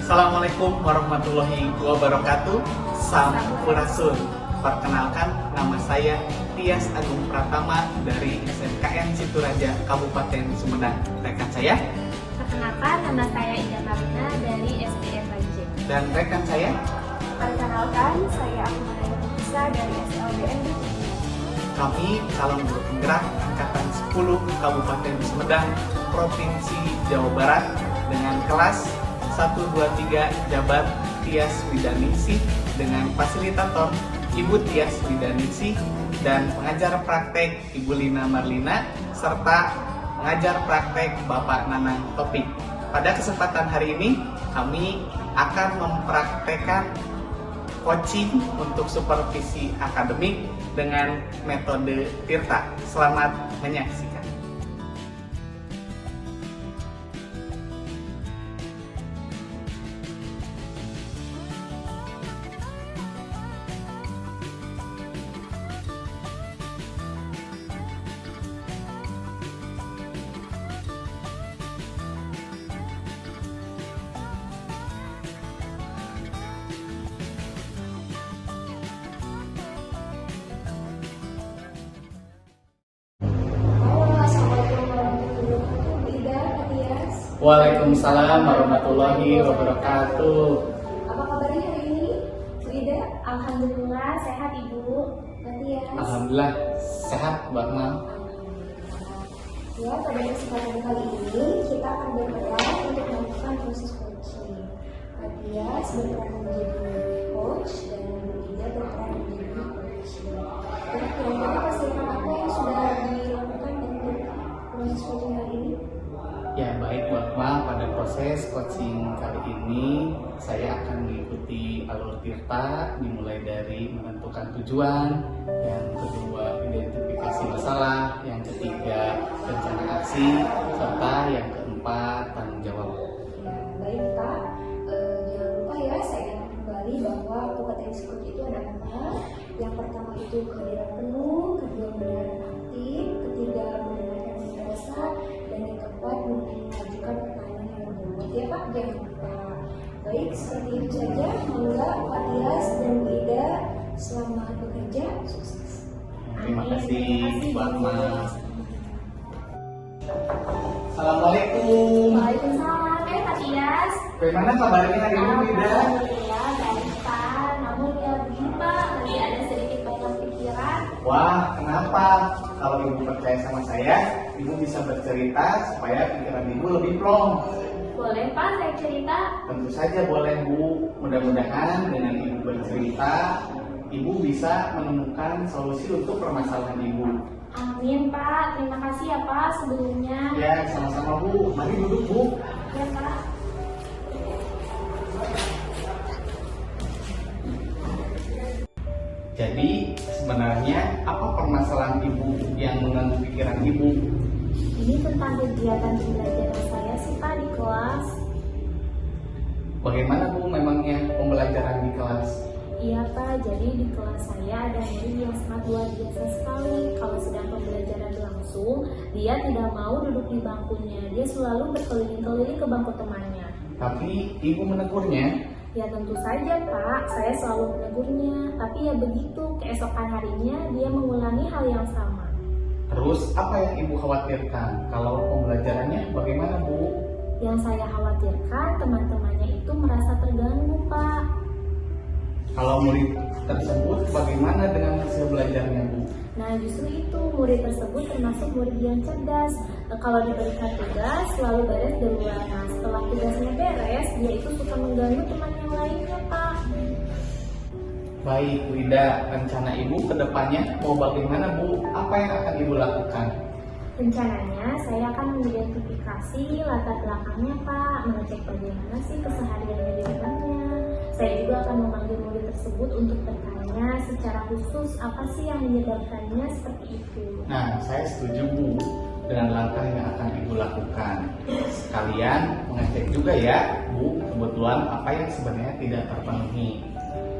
Assalamualaikum warahmatullahi wabarakatuh. Sampurasun. Perkenalkan, nama saya Tias Agung Pratama dari SMKN Situraja, Kabupaten Sumedang. Rekan saya Perkenalkan, nama saya Ida Marina dari SDN Banjir. dan rekan saya. Perkenalkan, saya Ahmad Nisa dari SLBN. Kami calon guru penggerak Angkatan 10 Kabupaten Sumedang, Provinsi Jawa Barat dengan kelas 123 Jabar Tias Widaningsih dengan fasilitator Ibu Tias Widaningsih dan pengajar praktek Ibu Lina Marlina serta pengajar praktek Bapak Nanang Topik. Pada kesempatan hari ini kami akan mempraktekkan coaching untuk supervisi akademik dengan metode Tirta. Selamat menyaksikan. Waalaikumsalam warahmatullahi wabarakatuh. Apa kabarnya hari ini, Bu Ida? Alhamdulillah sehat Ibu. Tias. Alhamdulillah sehat, Mbak Mal. Ya, pada kesempatan kali ini kita akan berperan untuk melakukan proses coaching. Tias berperan menjadi coach dan Bu Ida berperan menjadi coach. Kira-kira persiapan apa yang sudah dilakukan untuk proses coaching kali ini? Ya baik Mbak Mal, pada proses coaching kali ini saya akan mengikuti alur Tirta dimulai dari menentukan tujuan, yang kedua identifikasi masalah, yang ketiga rencana aksi, serta yang keempat tanggung jawab. Baik Pak, jangan lupa ya saya ingat kembali bahwa kompetensi coach itu ada 4. Yang pertama itu kehadiran penuh, kedua mendengarkan aktif, ketiga mendengarkan dengan dasar, dan yang keempat mengajukan pertanyaan yang menjawab. Ya Pak, jangan lupa. Baik, seperti itu saja. Semoga Pak Tias dan Bu Ida selamat bekerja, sukses. Terima kasih Mbak Mal. Assalamualaikum. Waalaikumsalam, Pak Tias. Bagaimana kabarnya hari ini Ida? Alhamdulillah baik Pak, namun ya begini Pak, lagi ada sedikit banyak pikiran. Wah, kenapa? Kalau Ibu percaya sama saya, Ibu bisa bercerita supaya pikiran Ibu lebih plong. Boleh Pak, saya cerita. Tentu saja boleh Bu. Mudah-mudahan dengan Ibu bercerita, Ibu bisa menemukan solusi untuk permasalahan Ibu. Amin Pak, terima kasih ya Pak sebelumnya. Ya, sama-sama Bu. Mari duduk Bu. Ya Pak. Jadi sebenarnya apa permasalahan Ibu yang mengganggu pikiran Ibu? Ini tentang kegiatan pembelajaran saya sih Pak di kelas. Bagaimana Bu memangnya pembelajaran di kelas? Iya Pak, jadi di kelas saya ada murid yang sangat luar biasa sekali. Kalau sedang pembelajaran berlangsung, dia tidak mau duduk di bangkunya. Dia selalu berkeliling-keliling ke bangku temannya. Tapi Ibu menegurnya. Ya tentu saja Pak, saya selalu menegurnya. Tapi ya begitu, keesokan harinya dia mengulangi hal yang sama. Terus apa yang Ibu khawatirkan? Kalau pembelajarannya bagaimana Bu? Yang saya khawatirkan teman-temannya itu merasa terganggu Pak. Kalau murid tersebut bagaimana dengan hasil belajarnya Bu? Nah justru itu, murid tersebut termasuk murid yang cerdas. Kalau diberikan tugas selalu beres duluan. Nah setelah tugasnya beres, dia itu suka mengganggu teman yang lainnya Pak. Baik Bu Ida, rencana Ibu ke depannya mau bagaimana Bu? Apa yang akan Ibu lakukan? Rencananya saya akan mengidentifikasi latar belakangnya Pak, mengecek bagaimana sih kesehariannya di depannya. Saya juga akan memanggil murid tersebut untuk bertanya secara khusus apa sih yang menyebabkannya seperti itu. Nah, saya setuju Bu dengan langkah yang akan Ibu lakukan. Sekalian mengecek juga ya Bu, kebutuhan apa yang sebenarnya tidak terpenuhi.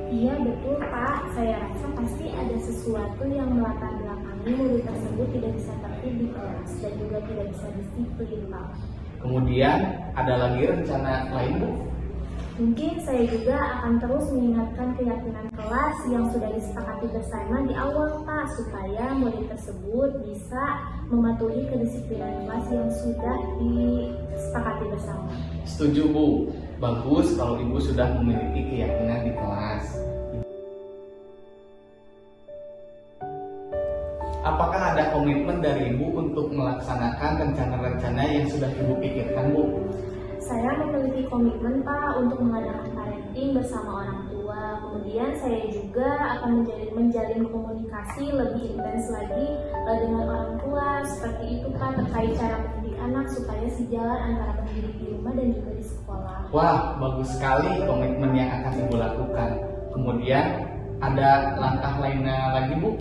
Iya betul Pak, saya rasa pasti ada sesuatu yang melatar belakangi murid tersebut tidak bisa tertib di kelas dan juga tidak bisa disiplin Pak. Kemudian ada lagi rencana lain Bu? Mungkin saya juga akan terus mengingatkan keyakinan kelas yang sudah disepakati bersama di awal Pak, supaya murid tersebut bisa mematuhi kedisiplinan kelas yang sudah disepakati bersama. Setuju Bu, bagus kalau Ibu sudah memiliki keyakinan di kelas. Apakah ada komitmen dari Ibu untuk melaksanakan rencana-rencana yang sudah Ibu pikirkan Bu? Saya memiliki komitmen Pak untuk mengadakan parenting bersama orang tua. Kemudian saya juga akan menjalin komunikasi lebih intens lagi dengan orang tua. Seperti itu Pak, terkait cara mendidik anak supaya sejalan antara pendidik di rumah dan juga di sekolah. Wah, bagus sekali komitmen yang akan Ibu lakukan. Kemudian ada langkah lainnya lagi Bu?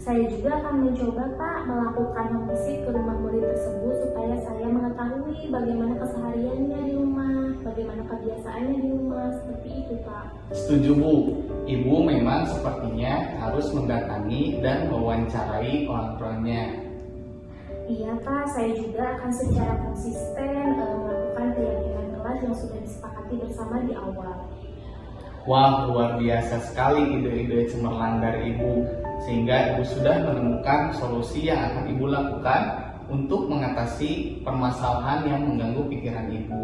Saya juga akan mencoba Pak melakukan home visit ke rumah murid tersebut supaya saya mengetahui bagaimana kesehariannya di rumah, bagaimana kebiasaannya di rumah, seperti itu Pak. Setuju Bu, Ibu memang sepertinya harus mendatangi dan mewawancarai orang tuanya. Iya Pak, saya juga akan secara konsisten melakukan keyakinan kelas yang sudah disepakati bersama di awal. Wah, luar biasa sekali ide-ide cemerlang dari Ibu. Sehingga Ibu sudah menemukan solusi yang akan Ibu lakukan untuk mengatasi permasalahan yang mengganggu pikiran Ibu.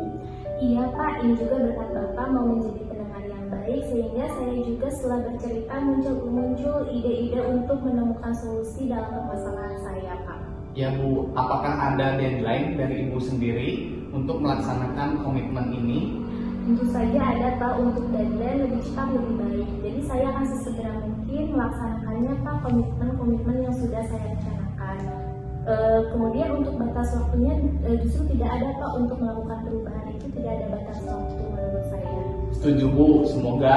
Iya Pak, ini juga berkat Bapak mau menjadi pendengar yang baik, sehingga saya juga setelah bercerita muncul ide-ide untuk menemukan solusi dalam permasalahan saya Pak. Ya Bu, apakah ada deadline dari Ibu sendiri untuk melaksanakan komitmen ini? Tentu saja ada Pak, untuk deadline lebih cepat lebih baik. Jadi saya akan sesegera mungkin melaksanakannya Pak, komitmen yang sudah saya rencanakan. Kemudian untuk batas waktunya justru tidak ada Pak, untuk melakukan perubahan itu tidak ada batas waktu menurut saya. Setuju Bu, semoga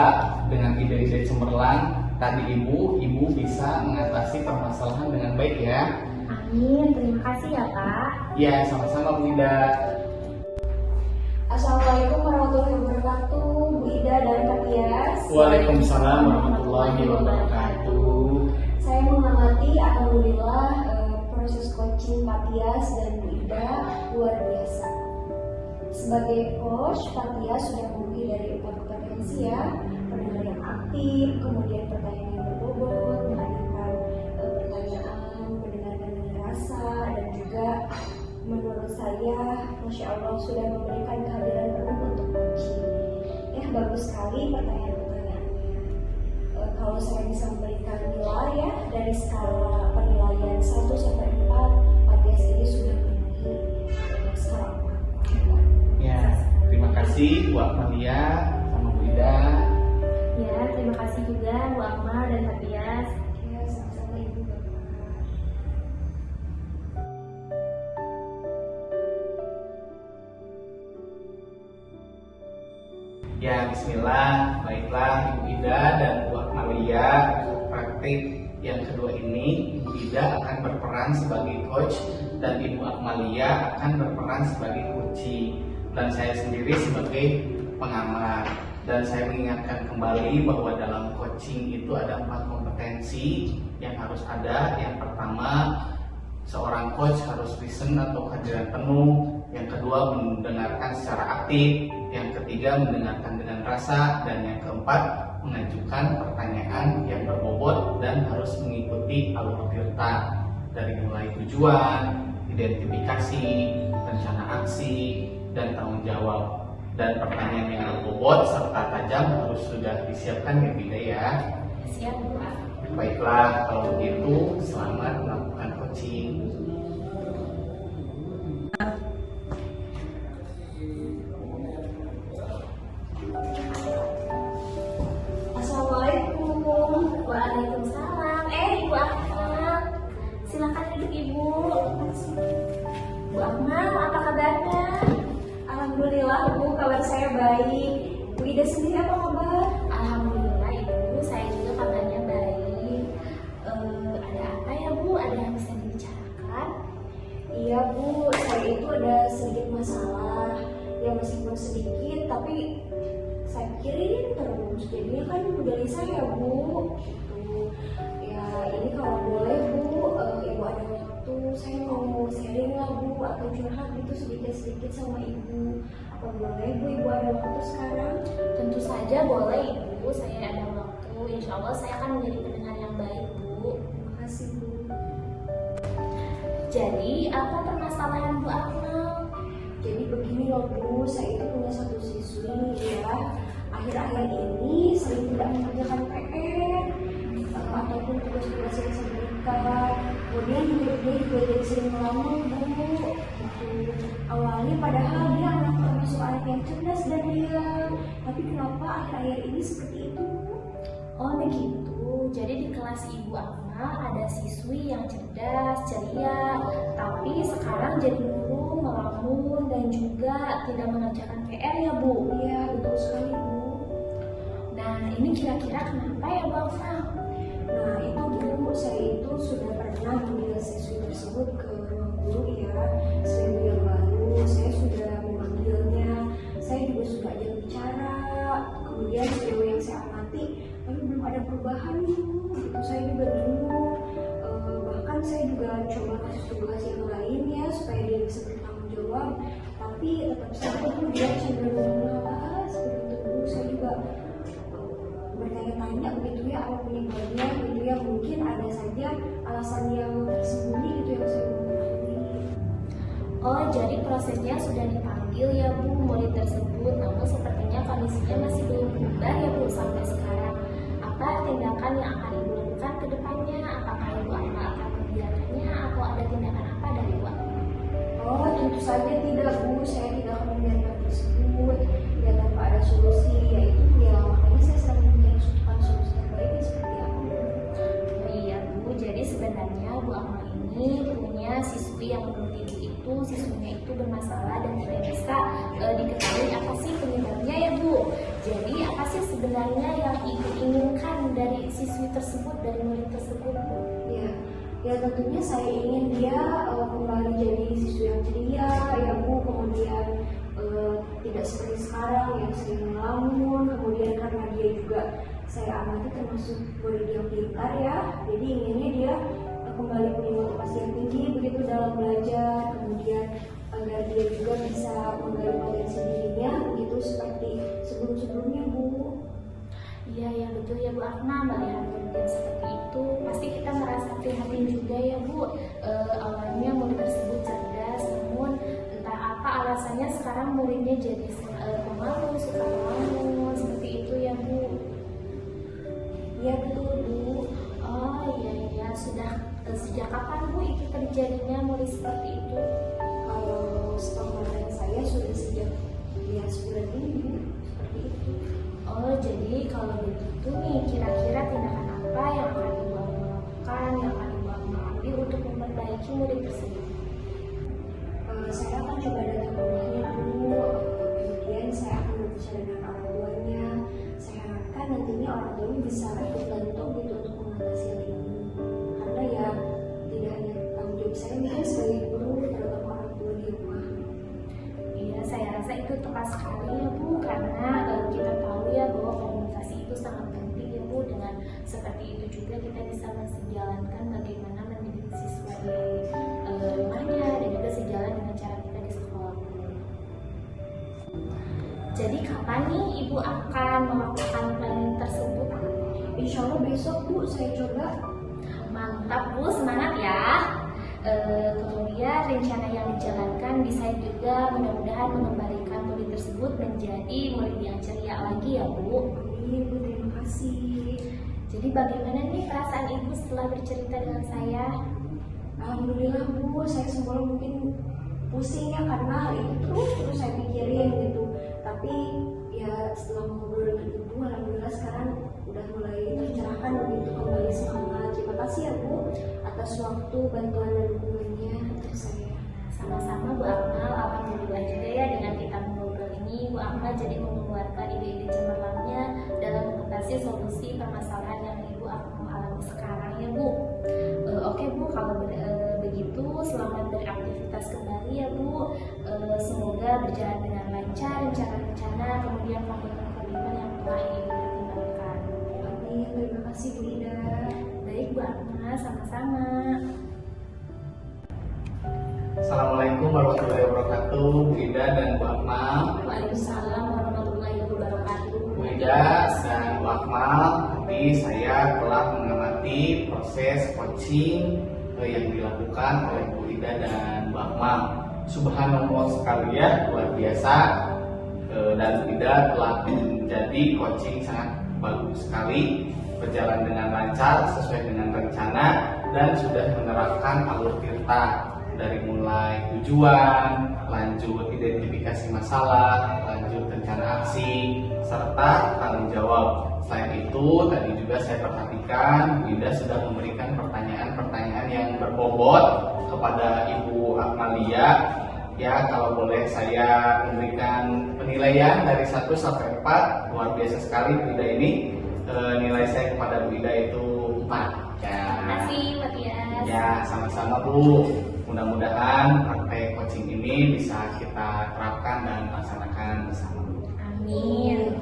dengan ide-ide cemerlang tadi Ibu bisa mengatasi permasalahan dengan baik ya. Amin, terima kasih ya Pak. Ya, sama-sama Bu Ida. Assalamualaikum warahmatullahi wabarakatuh, Bu Ida dan Kak Tias. Waalaikumsalam warahmatullahi wabarakatuh. Saya mengamati alhamdulillah proses coaching Kak Tias dan Bu Ida luar biasa. Sebagai coach, Kak Tias sudah memiliki dari 4 kompetensi ya, pendengar yang aktif, kemudian pertanyaan yang berbobot, menghadirkan pertanyaan, mendengarkan dengan rasa, dan juga menurut saya, Masya Allah sudah memberikan kehadiran penuh untuk coaching. Ya, bagus sekali pertanyaan-pertanyaannya. Kalau saya bisa memberikan nilai ya, dari skala penilaian 1 sampai 4, Matias ini sudah memenuhi skala 4. Ya, terima kasih Bu Akmalia sama Bu Ida. Ya, terima kasih juga Bu Akmal dan Kak Tias. Ya, sama-sama Ibu Bapak. Ya, bismillah. Baiklah Ibu Ida dan Bu Akmalia, untuk praktik yang kedua ini Ibu Ida akan berperan sebagai coach dan Ibu Akmalia akan berperan sebagai coachee, dan saya sendiri sebagai pengamat. Dan saya mengingatkan kembali bahwa dalam coaching itu ada 4 kompetensi yang harus ada. Yang pertama, seorang coach harus listen atau kehadiran penuh. Yang kedua, mendengarkan secara aktif. Yang ketiga, mendengarkan dengan rasa. Dan yang keempat, mengajukan pertanyaan yang berbobot dan harus mengikuti alur tirta dari mulai tujuan, identifikasi, rencana aksi, dan tanggung jawab. Dan pertanyaan yang berbobot serta tajam harus sudah disiapkan ya Bida ya. Siap Bu. Baiklah, kalau begitu selamat melakukan coaching. Assalamualaikum. Waalaikumsalam. Ibu Akmal, silakan duduk Ibu. Bu Akmal, apa kabarnya? Alhamdulillah Bu, kabar saya baik. Bu Ida sendiri apa kabar? Alhamdulillah Ibu, saya juga kabarnya baik. Ada apa ya Bu? Ada yang bisa dibicarakan? Iya Bu, saya itu ada sedikit masalah. Ya meskipun sedikit, tapi saya pikirin terus. Jadinya kan dari saya Bu. Gitu. Ya ini kalau boleh Bu, Ibu ada waktu, saya mau sharing lah Bu, atau curhat gitu sedikit-sedikit sama Ibu. Apa boleh Bu, Ibu ada waktu sekarang? Tentu saja boleh Ibu, saya ada waktu. Insya Allah saya akan menjadi pendengar yang baik Bu. Terima kasih Bu. Jadi apa permasalahan Bu Akmal? Jadi begini loh Bu, saya itu punya satu siswi ya, akhir-akhir ini sering tidak mengerjakan PR ataupun tugas-tugas yang saya berikan. Kemudian dia juga jadi sering melamun Bu. Gitu. Awalnya padahal dia anak termasuk anak yang cerdas dan diam, tapi kenapa akhir-akhir ini seperti itu Bu? Oh begitu, jadi di kelas Ibu Akmal ada siswi yang cerdas, ceria, tapi sekarang jadi murung, melamun, dan juga tidak mengerjakan PR ya Bu? Iya betul sekali Bu. Nah ini kira-kira kenapa ya Bu Akmal? Nah itu Bu, saya itu sudah pernah memanggil siswi tersebut ke ruang guru ya. Seminggu yang lalu saya sudah memanggilnya, saya juga sudah ajak bicara. Kemudian sejauh yang saya amati, tapi belum ada perubahan Bu. Gitu, saya juga bingung. Bahkan saya juga coba kasih tugas yang lain ya supaya dia bisa bertanggung jawab. Tapi tetap saja Bu, dia cenderung mengalah seperti itu Bu. Saya juga bertanya-tanya begitu ya apa penyebabnya gitu ya, mungkin ada saja alasan yang tersembunyi gitu yang saya belum ketahui. Oh jadi prosesnya sudah dipanggil ya Bu murid tersebut, namun sepertinya kondisinya masih belum berubah ya Bu sampai sekarang. Apa tindakan yang akan Ibu lakukan ke depannya? Apakah Ibu Akmal akan membiarkannya atau ada tindakan apa dari Ibu Akmal? Oh tentu saja tidak Bu, saya tidak akan membiarkan tersebut ya tanpa ada solusi, yaitu ya makanya saya selalu mencari solusi terbaiknya seperti apa Bu. Oh iya Bu, jadi sebenarnya Bu Akmal ini punya siswi yang menurut Ibu itu siswinya itu bermasalah dan tidak bisa diketahui apa sih penyebabnya ya Bu. Jadi apa sih sebenarnya yang Ibu inginkan dari siswi tersebut, dari murid tersebut Bu? Ya tentunya saya ingin dia kembali jadi siswa yang ceria ya Bu, kemudian tidak seperti sekarang yang sering melamun, kemudian karena dia juga saya amati termasuk murid yang pintar ya, jadi inginnya dia kembali punya motivasi yang tinggi begitu dalam belajar, kemudian agar dia juga bisa menggali potensi dirinya begitu seperti sebelum-sebelumnya Bu. Iya ya betul ya Bu Akmal, melihat murid seperti itu pasti kita merasa prihatin juga ya Bu. Awalnya murid tersebut cerdas, namun entah apa alasannya sekarang muridnya jadi pemalu, suka melamun seperti itu ya Bu. Iya betul Bu. Oh iya sudah sejak kapan Bu itu terjadinya murid seperti itu? Kalau sepengetahuan saya sudah sejak ya sebulan ini Bu, seperti itu. Oh jadi kalau begitu nih kira-kira tindakan apa yang akan Ibu Akmal lakukan, yang akan Ibu Akmal ambil untuk memperbaiki murid tersebut? Saya akan coba datang ke rumahnya dulu, kemudian saya akan berbicara dengan orang tuanya. Saya harapkan nantinya orang tuanya bisa ikut bantu gitu untuk mengatasi hal ini. Karena ya tidak hanya tanggung jawab saya mungkin sebagai guru, terutama orang tua di rumah. Iya, saya rasa itu tepat sekali ya Bu, karena kita tahu ya bahwa komunikasi itu sangat penting ya Bu. Dengan seperti itu juga kita bisa menjalankan bagaimana mendidik siswa di rumahnya dan juga sejalan dengan cara kita di sekolah. Jadi kapan nih Ibu akan melakukan planning tersebut? Insya Allah besok Bu saya coba. Mantap Bu, semangat ya. Kemudian rencana yang dijalankan bisa juga mudah-mudahan mengembalikan murid tersebut menjadi murid yang ceria lagi ya Bu. Amin Bu, terima kasih. Jadi bagaimana nih perasaan Ibu setelah bercerita dengan saya? Alhamdulillah Bu, saya semula mungkin pusing ya karena hal itu terus saya pikirin gitu. Tapi ya setelah ngobrol dengan Ibu, alhamdulillah sekarang udah mulai tercerahkan begitu, kembali semangat. Terima kasih ya Bu atas waktu, bantuan dan dukungannya untuk saya. Sama-sama Bu Akmal, alhamdulillah juga ya dengan kita mengobrol ini Bu Akmal jadi mengeluarkan ide-ide cemerlangnya dalam mengatasi solusi permasalahan yang Ibu Akmal alami sekarang ya Bu. Oke Bu, kalau begitu selamat beraktivitas kembali ya Bu. Semoga berjalan dengan lancar rencana-rencana kemudian komitmen-komitmen yang telah Ibu pertimbangkan. Amin, terima kasih Bu Ida. Baik Bu Akmal, sama-sama. Assalamualaikum warahmatullahi wabarakatuh, Bu Ida dan Bu Akmal. Waalaikumsalam warahmatullahi wabarakatuh. Bu Ida dan Bu Akmal, tadi saya telah mengamati proses coaching yang dilakukan oleh Bu Ida dan Bu Akmal. Subhanallah sekali ya, luar biasa. Dan Bu Ida telah menjadi coaching sangat bagus sekali, berjalan dengan lancar sesuai dengan rencana dan sudah menerapkan alur tirta dari mulai tujuan, lanjut identifikasi masalah, lanjut rencana aksi, serta tanggung jawab. Selain itu, tadi juga saya perhatikan Bu Ida sudah memberikan pertanyaan-pertanyaan yang berbobot kepada Ibu Akmalia. Ya, kalau boleh saya memberikan penilaian dari 1 sampai 4, luar biasa sekali Bu Ida ini. Nilai saya kepada Bu Ida itu 4. Ya. Terima kasih Pak Tias. Ya, sama-sama Bu. Mudah-mudahan praktek coaching ini bisa kita terapkan dan laksanakan bersama. Amin.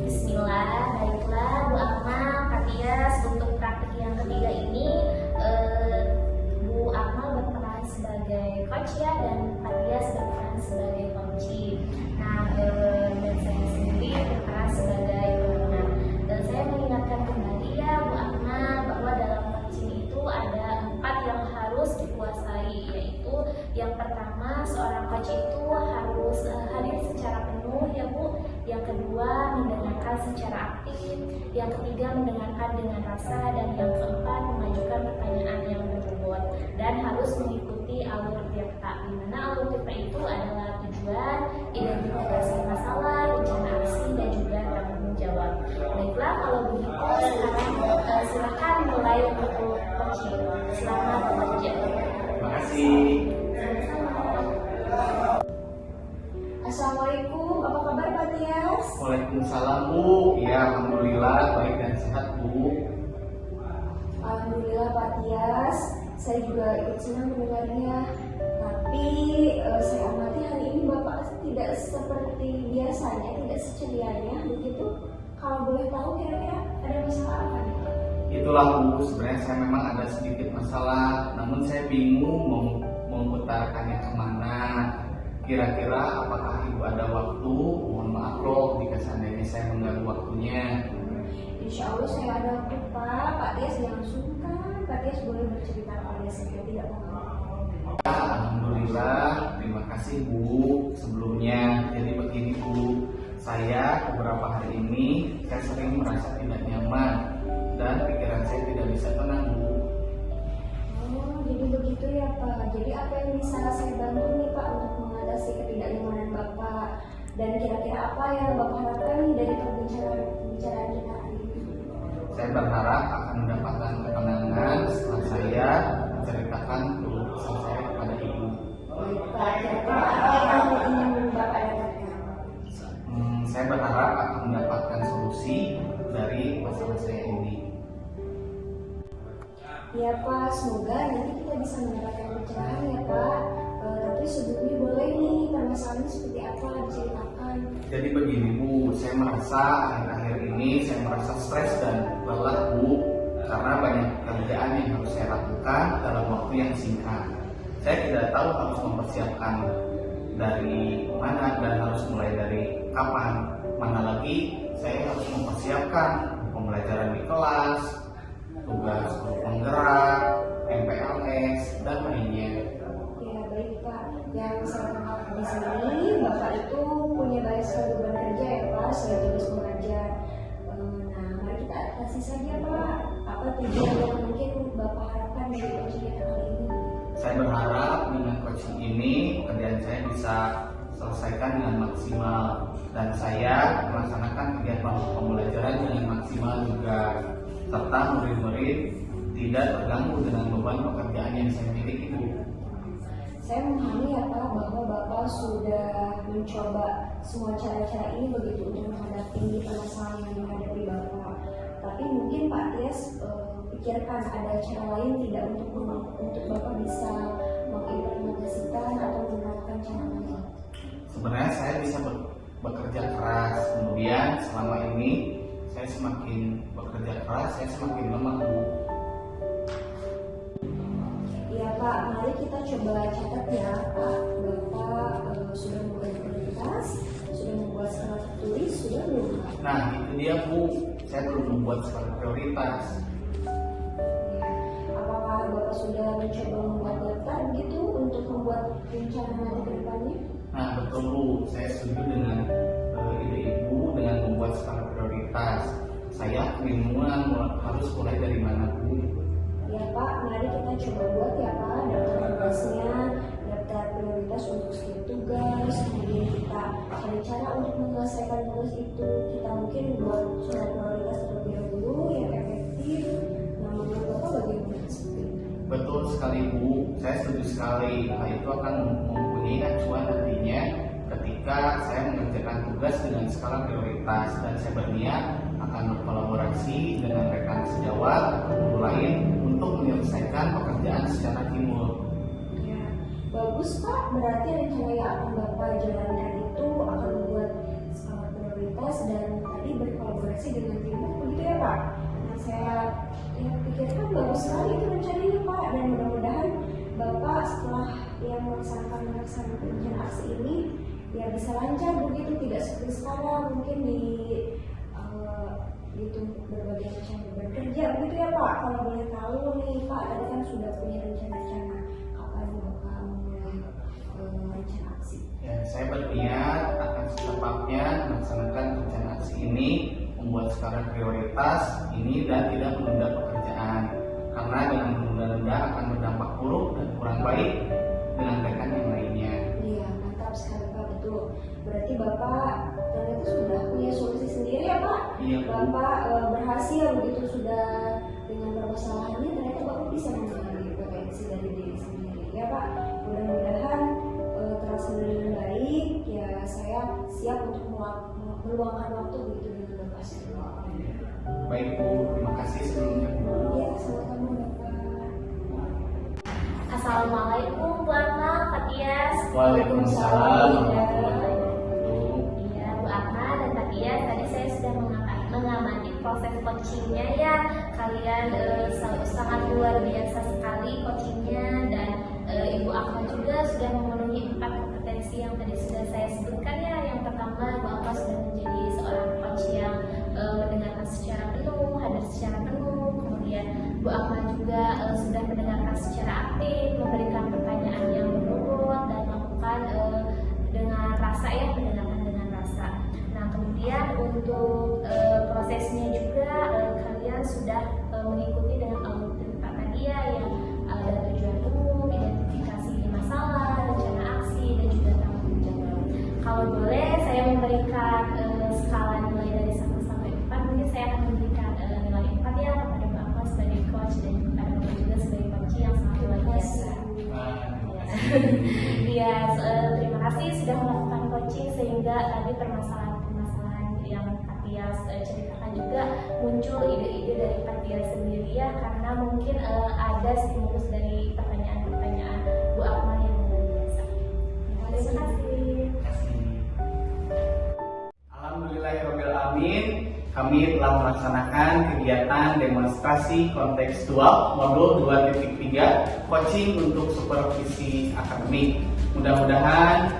Bismillah, baiklah Bu Akmal, Kak Tias, untuk praktik yang ketiga ini Bu Akmal berperan sebagai coach ya, dan Kak Tias berperan sebagai coaching. Nah, dan saya sendiri berperan sebagai pemenang. Dan saya mengingatkan kembali ya Bu Akmal bahwa dalam coaching itu ada 4 yang harus dikuasai, yaitu yang pertama, seorang coach itu harus hadir secara penuh ya Bu. Yang kedua, mendengarkan secara aktif. Yang ketiga, mendengarkan dengan rasa. Dan yang keempat, mengajukan pertanyaan yang berbobot dan harus mengikuti alur tirta, di mana alur tirta itu adalah tujuan, identifikasi masalah, rencana aksi, dan juga tanggung jawab. Baiklah, kalau begitu sekarang silakan mulai untuk coaching. Selamat bekerja. Terima kasih. Assalamualaikum, apa kabar Pak Tias? Waalaikumsalam Bu. Ya, alhamdulillah baik dan sehat Bu. Alhamdulillah Pak Tias, saya juga ikut senang mendengarnya. Tapi saya amati hari ini Bapak tidak seperti biasanya, tidak secerianya begitu. Kalau boleh tahu kira-kira ada masalah apa nih Pak? Itulah Bu, sebenarnya saya memang ada sedikit masalah, namun saya bingung mau mengutarakannya kemana. Kira-kira apakah Ibu ada waktu? Mohon maaf loh jika seandainya saya mengganggu waktunya. Insya Allah saya ada waktu Pak. Pak Tias jangan sungkan. Pak Tias boleh bercerita pada saya, tidak apa-apa. Alhamdulillah, terima kasih Bu sebelumnya. Jadi begini Bu, saya beberapa hari ini saya sering merasa tidak nyaman dan pikiran saya tidak bisa tenang Bu. Oh, jadi begitu ya Pak. Jadi apa yang bisa saya bantu nih Pak untuk mengatasi ketidaknyamanan Bapak? Dan kira-kira apa yang Bapak harapkan nih dari pembicaraan kita hari ini? Saya berharap akan mendapatkan ketenangan setelah saya menceritakan keluh kesah saya kepada Ibu. Baik Pak, kira-kira apa yang ingin Bapak dapatkan? Saya berharap akan mendapatkan solusi dari masalah saya ini. Ya Pak, semoga nanti kita bisa mendapatkan pencerahan ya Pak. Tapi sebelumnya boleh nih permasalahannya seperti apa diceritakan. Jadi begini Bu, saya merasa akhir-akhir ini saya merasa stres dan lelah Bu, karena banyak pekerjaan yang harus saya lakukan dalam waktu yang singkat. Saya tidak tahu harus mempersiapkan dari mana dan harus mulai dari kapan. Mana lagi saya harus mempersiapkan pembelajaran di kelas, tugas grup penggerak, MPLS, dan lainnya. Ya baik Pak, yang saya tangkap di sini Bapak itu punya banyak beban kerja ya Pak, saya tugas mengajar. Nah mari kita atasi saja Pak, apa tujuan yang mungkin Bapak harapkan dari coaching kali ini? Saya berharap dengan coaching ini pekerjaan saya bisa selesaikan dengan maksimal dan saya melaksanakan kegiatan pembelajaran dengan maksimal juga, serta murid-murid tidak terganggu dengan beban pekerjaan yang saya miliki Bu. Saya memahami ya Pak bahwa Bapak sudah mencoba semua cara-cara ini begitu untuk menghadapi permasalahan yang dihadapi Bapak. Tapi mungkin Pak Tias pikirkan ada cara lain tidak untuk Bapak bisa mengimplementasikan atau menerapkan cara lain. Sebenarnya saya bisa bekerja keras. Kemudian selama ini saya semakin bekerja keras, saya semakin lemah, Bu. Iya Pak, mari kita coba catat ya Pak. Bapak sudah membuat prioritas, sudah membuat skala tertulis, sudah belum Pak? Nah, itu dia, Bu. Saya belum membuat skala prioritas. Ya. Apakah Bapak sudah mencoba membuat daftar begitu untuk membuat rencana nanti ke depannya? Nah, betul, Bu. Saya setuju dengan ide Ibu dengan membuat skala prioritas. Saya kebingungan harus mulai dari mana, Bu. Ya Pak, mari kita coba buat ya Pak daftar tugasnya, daftar prioritas untuk setiap tugas, kemudian kita cari cara untuk menyelesaikan tugas itu. Kita mungkin buat surat prioritas terlebih dahulu yang efektif. Nah, menurut Bapak bagaimana seperti itu? Betul sekali, Bu. Saya setuju sekali. Hal itu akan mempunyai acuan nantinya ketika saya mengerjakan tugas dengan skala prioritas, dan saya berniat akan berkolaborasi dengan rekan sejawat atau guru lain untuk menyelesaikan pekerjaan secara timur. Ya, bagus Pak. Berarti rencana yang akan Bapak jalankan itu akan membuat skala prioritas dan tadi berkolaborasi dengan timur, begitu ya Pak? Nah, saya pikirkan bagus sekali itu rencananya Pak, dan mudah-mudahan Bapak setelah yang melaksanakan rencana aksi ini ya bisa lancar begitu, tidak seperti sekarang mungkin dituntut berbagai macam bekerja begitu ya Pak. Kalau boleh tahu nih Pak, tadi kan sudah punya rencana-rencana kapan Bapak memulai rencana aksi? Ya, saya berniat akan secepatnya melaksanakan rencana aksi ini, membuat skala prioritas ini dan tidak menunda pekerjaan. Karena dengan menunda-nunda akan berdampak buruk dan kurang baik dengan rekan yang lainnya. Iya, mantap sekali Pak, betul. Berarti Bapak ternyata sudah punya solusi sendiri ya Pak? Iya, Bu. Bapak berhasil begitu sudah dengan permasalahannya, ternyata Bapak bisa mengenali potensi dari diri sendiri ya Pak. Mudah-mudahan terlaksana dengan baik. Ya, saya siap untuk meluangkan waktu begitu dengan Bapak semua. Baik, Bu. Terima kasih sebelumnya, Bu. Iya, sama-sama Bapak. Assalamualaikum Bu Akna, Kak Tias. Waalaikumsalam warahmatullahi wabarakatuh. Iya, Bu Akna dan Kak Tias, tadi saya sudah mengamati proses coachingnya ya. Kalian sangat luar biasa sekali coachingnya, dan Ibu Akna juga sudah memenuhi 4 kompetensi yang tadi sudah saya sebutkan ya. Yang pertama, Bu Akna sudah menjadi seorang coach yang mendengarkan secara penuh, hadir secara penuh. Kemudian Bu Akna juga sudah mendengarkan secara aktif, memberikan pertanyaan yang berbobot dan melakukan dengan rasa ya, mendengarkan dengan rasa. Nah, kemudian untuk prosesnya juga kalian sudah mengikuti dengan alur tadi ya, yang ada tujuan umum, identifikasi masalah, rencana aksi, dan juga tanggung jawab. Kalau boleh saya memberikan skala nilai dari 1 sampai 4, mungkin saya akan memberikan nilai 4 ya kepada Bu Akna sebagai coach, dan kepada Bapak juga sebagai coach yang sangat luar biasa. Iya, terima kasih sudah melakukan coaching sehingga tadi permasalahan-permasalahan yang Kak Tias ceritakan juga muncul ide-ide dari Kak Tias sendiri ya, karena mungkin ada stimulus dari pertanyaan-pertanyaan Bu Akna yang luar biasa. Terima kasih. Alhamdulillahirrahmanirrahim. Kami telah melaksanakan kegiatan demonstrasi kontekstual modul 2.3 coaching untuk supervisi akademik. Mudah-mudahan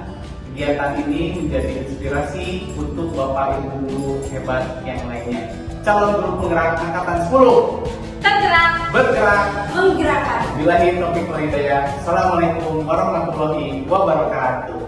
kegiatan ini menjadi inspirasi untuk Bapak Ibu guru hebat yang lainnya. Calon guru penggerak angkatan 10 Tergerak, bergerak Menggerakkan. Billahi taufiq wal hidayah. Assalamualaikum warahmatullahi wabarakatuh.